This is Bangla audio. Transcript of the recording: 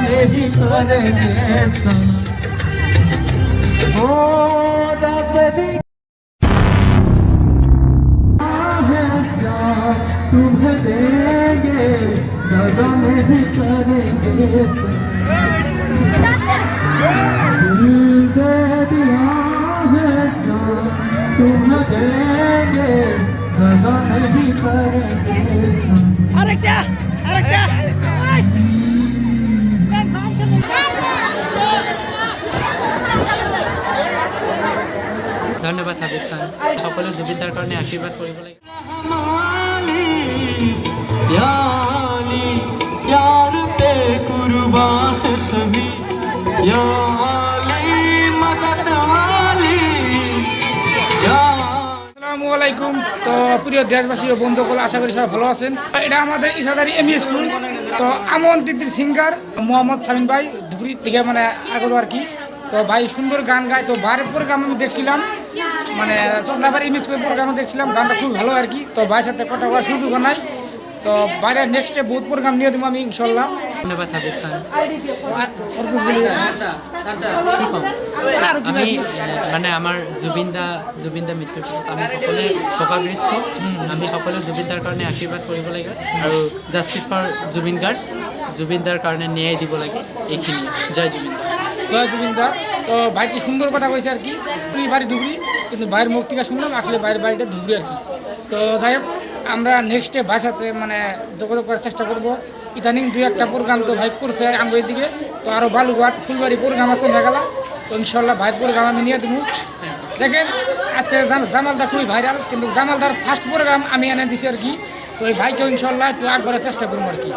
नहीं करेंगे सनम ओ रब दी तुम्हें देंगे दगा नहीं करेंगे दिल दे दिया है जान तुम्हें देंगे दगा नहीं करेंगे ধন্যবাদ হাবিব খান সকলে জুবিনদাৰ কাৰণে আশীৰ্বাদ কৰিব লাগে यार पे कुर्बान है सभी या अली मदद वाली আসসালামু আলাইকুম। তো প্রিয় দেশবাসী ও বন্ধুসকল, আশা করি সবাই ভালো আছেন। এটা আমাদের ইসাদারি এমই স্কুল। তো আমন্ত্রিত সিঙ্গার মোহাম্মদ শামীম ভাই ধুবড়ি থেকে মানে আগত আর কি। তো ভাই সুন্দর গান গায়। তো বাইরের প্রোগ্রাম আমি দেখছিলাম, মানে চন্দ্রাবাড়ি এমই স্কুলের প্রোগ্রামে দেখছিলাম, গানটা খুব ভালো আর কি। তো ভাইয়ের সাথে কথা বলার সুযোগ নাই। তো বাইরে নেক্সটে বহুত প্রোগ্রাম নিয়ে দেবো আমি ইনশাল্লাহ। ধন্যবাদ হাবিব খান। আমি মানে আমাৰ জুবিনদা মৃত্যুৰ পিছত আমি সকলোৱে শোকাগ্ৰস্ত। আমি সকলোৱে জুবিনদাৰ কাৰণে আশীৰ্বাদ কৰিব লাগে আৰু জাষ্টিছ ফৰ জুবিনদাৰ কাৰণে ন্যায় দিব লাগে। এইখিনি জয় জুবিনদা। জয় জুবিনদা। তো ভাইটি সুন্দর কথা কইছে আর কি। তুই বাড়ি ধুবড়ি, কিন্তু ভাইয়ের মুখ থেকে শুনলাম আসলে ভাইয়ের বাড়িটা ধুবড়ি আর কি। তো যাই হোক, আমরা নেক্সটে ভাইয়ের সাথে মানে যোগাযোগ করার চেষ্টা করব। ইদানিং 2-1টা প্রোগ্রাম তো ভাই করছে আঙ্গুয়ের দিকে। তো আরও বালুঘাট ফুলবাড়ি প্রোগ্রাম আছে মেঘালা। তো ইনশাল্লাহ ভাইয়ের প্রোগ্রাম আমি নিয়ে দেবো। দেখেন আজকে জামালদা খুবই ভাইরাল, কিন্তু জামালদার ফার্স্ট প্রোগ্রাম আমি এনে দিছি আর কি। তো এই ভাইকেও ইনশাল্লাহ একটু আগ করার চেষ্টা করবো আর কি।